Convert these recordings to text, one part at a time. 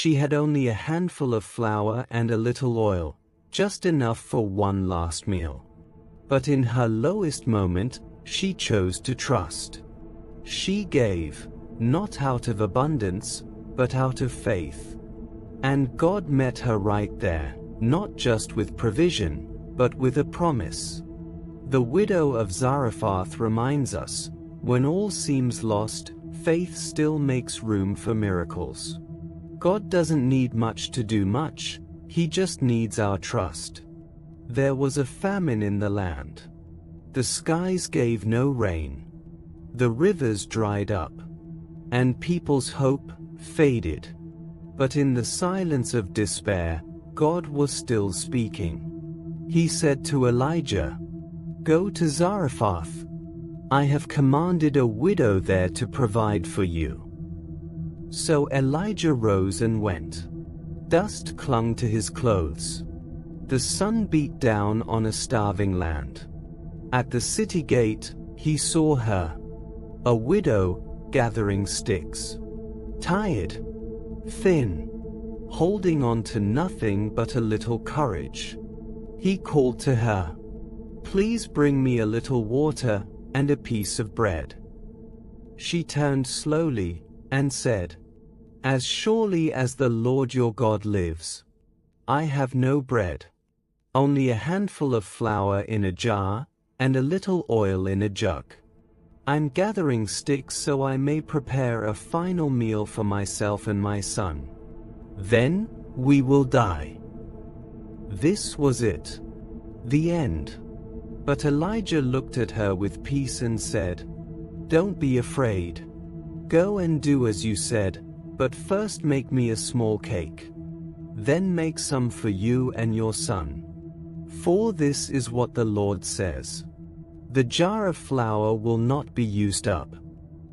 She had only a handful of flour and a little oil, just enough for one last meal. But in her lowest moment, she chose to trust. She gave, not out of abundance, but out of faith. And God met her right there, not just with provision, but with a promise. The widow of Zarephath reminds us, when all seems lost, faith still makes room for miracles. God doesn't need much to do much, He just needs our trust. There was a famine in the land. The skies gave no rain. The rivers dried up. And people's hope faded. But in the silence of despair, God was still speaking. He said to Elijah, "Go to Zarephath. I have commanded a widow there to provide for you." So Elijah rose and went. Dust clung to his clothes. The sun beat down on a starving land. At the city gate, he saw her, a widow, gathering sticks. Tired, thin, holding on to nothing but a little courage. He called to her, "Please bring me a little water and a piece of bread." She turned slowly and said, "As surely as the Lord your God lives, I have no bread, only a handful of flour in a jar and a little oil in a jug. I'm gathering sticks so I may prepare a final meal for myself and my son. Then we will die." This was it. The end. But Elijah looked at her with peace and said, "Don't be afraid. Go and do as you said, but first make me a small cake. Then make some for you and your son. For this is what the Lord says. The jar of flour will not be used up,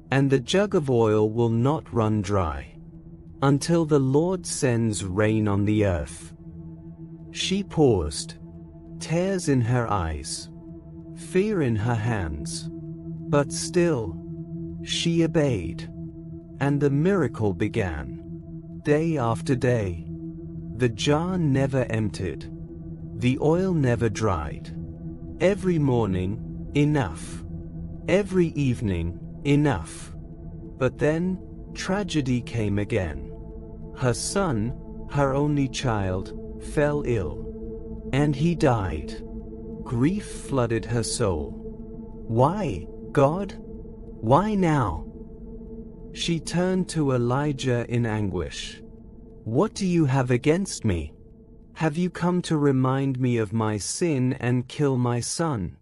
and the jug of oil will not run dry, until the Lord sends rain on the earth." She paused, tears in her eyes, fear in her hands. But still, she obeyed, and the miracle began. Day after day, the jar never emptied, the oil never dried. Every morning, enough. Every evening, enough. But then, tragedy came again. Her son, her only child, fell ill. And he died. Grief flooded her soul. Why, God? Why now? She turned to Elijah in anguish. "What do you have against me? Have you come to remind me of my sin and kill my son?"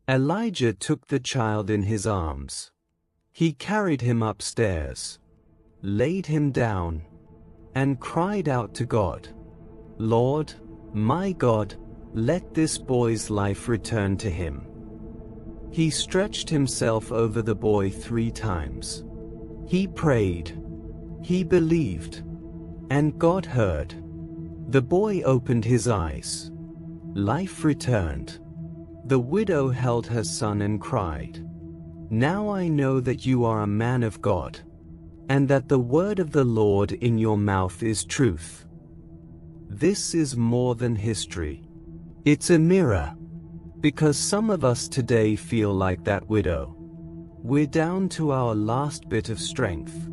Elijah took the child in his arms. He carried him upstairs, laid him down, and cried out to God, "Lord, my God, let this boy's life return to him." He stretched himself over the boy 3 times. He prayed. He believed. And God heard. The boy opened his eyes. Life returned. The widow held her son and cried, "Now I know that you are a man of God, and that the word of the Lord in your mouth is truth." This is more than history. It's a mirror. Because some of us today feel like that widow. We're down to our last bit of strength,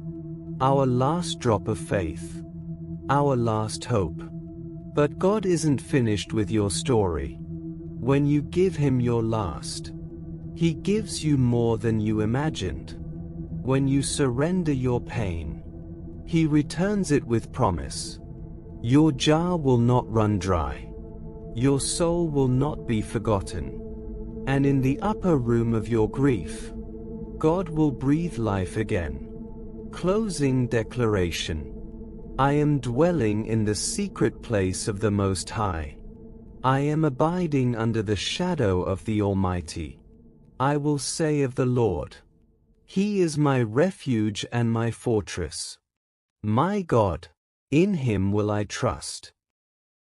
our last drop of faith, our last hope. But God isn't finished with your story. When you give Him your last, He gives you more than you imagined. When you surrender your pain, He returns it with promise. Your jar will not run dry. Your soul will not be forgotten. And in the upper room of your grief, God will breathe life again. Closing declaration. I am dwelling in the secret place of the Most High. I am abiding under the shadow of the Almighty. I will say of the Lord, He is my refuge and my fortress. My God, in Him will I trust.